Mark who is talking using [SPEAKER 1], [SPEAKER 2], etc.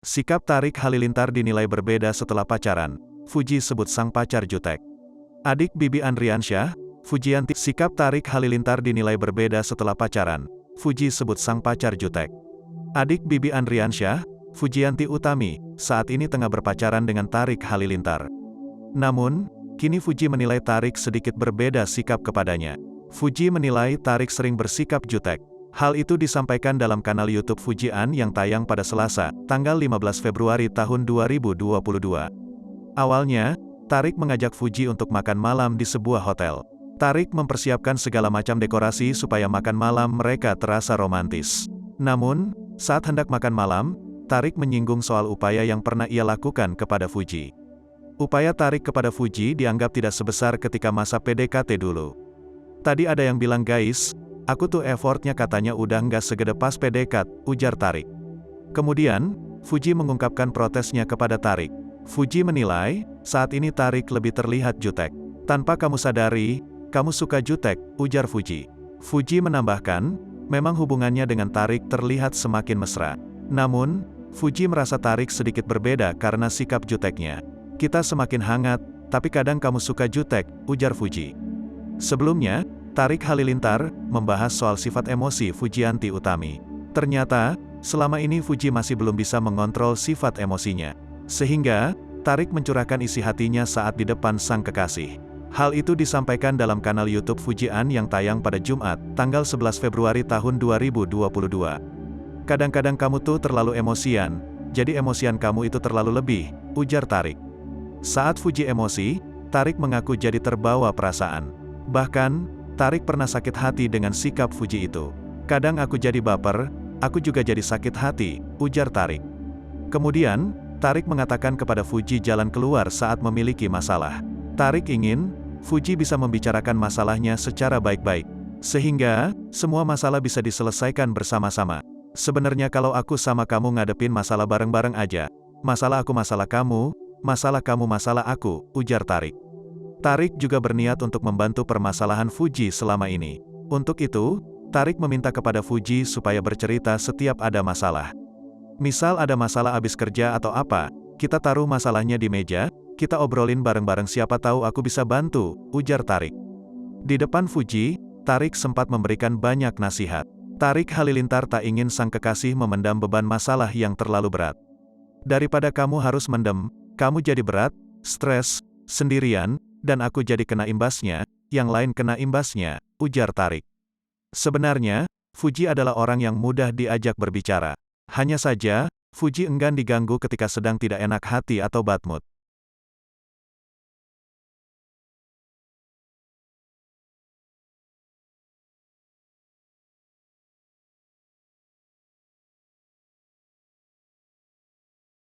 [SPEAKER 1] Sikap Tarik Halilintar dinilai berbeda setelah pacaran. Fuji sebut sang pacar jutek. Adik Bibi Andriansyah, Fujianti. Sikap Tarik Halilintar dinilai berbeda setelah pacaran. Fuji sebut sang pacar jutek. Adik Bibi Andriansyah, Fujianti Utami, saat ini tengah berpacaran dengan Tarik Halilintar. Namun, kini Fuji menilai Tarik sedikit berbeda sikap kepadanya. Fuji menilai Tarik sering bersikap jutek. Hal itu disampaikan dalam kanal YouTube Fuji An yang tayang pada Selasa, tanggal 15 Februari tahun 2022. Awalnya, Tarik mengajak Fuji untuk makan malam di sebuah hotel. Tarik mempersiapkan segala macam dekorasi supaya makan malam mereka terasa romantis. Namun, saat hendak makan malam, Tarik menyinggung soal upaya yang pernah ia lakukan kepada Fuji. Upaya Tarik kepada Fuji dianggap tidak sebesar ketika masa PDKT dulu. Tadi ada yang bilang guys, aku tuh effortnya katanya udah nggak segede pas PDKT, ujar Tarik. Kemudian, Fuji mengungkapkan protesnya kepada Tarik. Fuji menilai, saat ini Tarik lebih terlihat jutek. Tanpa kamu sadari, kamu suka jutek, ujar Fuji. Fuji menambahkan, memang hubungannya dengan Tarik terlihat semakin mesra. Namun, Fuji merasa Tarik sedikit berbeda karena sikap juteknya. Kita semakin hangat, tapi kadang kamu suka jutek, ujar Fuji. Sebelumnya, Tarik Halilintar membahas soal sifat emosi Fujianti Utami. Ternyata, selama ini Fuji masih belum bisa mengontrol sifat emosinya. Sehingga, Tarik mencurahkan isi hatinya saat di depan sang kekasih. Hal itu disampaikan dalam kanal YouTube Fuji An yang tayang pada Jumat, tanggal 11 Februari tahun 2022. Kadang-kadang kamu tuh terlalu emosian, jadi emosian kamu itu terlalu lebih, ujar Tarik. Saat Fuji emosi, Tarik mengaku jadi terbawa perasaan. Bahkan, Tarik pernah sakit hati dengan sikap Fuji itu. Kadang aku jadi baper, aku juga jadi sakit hati, ujar Tarik. Kemudian, Tarik mengatakan kepada Fuji jalan keluar saat memiliki masalah. Tarik ingin, Fuji bisa membicarakan masalahnya secara baik-baik. Sehingga, semua masalah bisa diselesaikan bersama-sama. Sebenarnya kalau aku sama kamu ngadepin masalah bareng-bareng aja. Masalah aku masalah kamu masalah aku, ujar Tarik. Tarik juga berniat untuk membantu permasalahan Fuji selama ini. Untuk itu, Tarik meminta kepada Fuji supaya bercerita setiap ada masalah. Misal ada masalah abis kerja atau apa, kita taruh masalahnya di meja, kita obrolin bareng-bareng siapa tahu aku bisa bantu, ujar Tarik. Di depan Fuji, Tarik sempat memberikan banyak nasihat. Tarik Halilintar tak ingin sang kekasih memendam beban masalah yang terlalu berat. Daripada kamu harus mendem, kamu jadi berat, stres, sendirian, dan aku jadi kena imbasnya, yang lain kena imbasnya, ujar Tarik. Sebenarnya, Fuji adalah orang yang mudah diajak berbicara. Hanya saja, Fuji enggan diganggu ketika sedang tidak enak hati atau bad mood.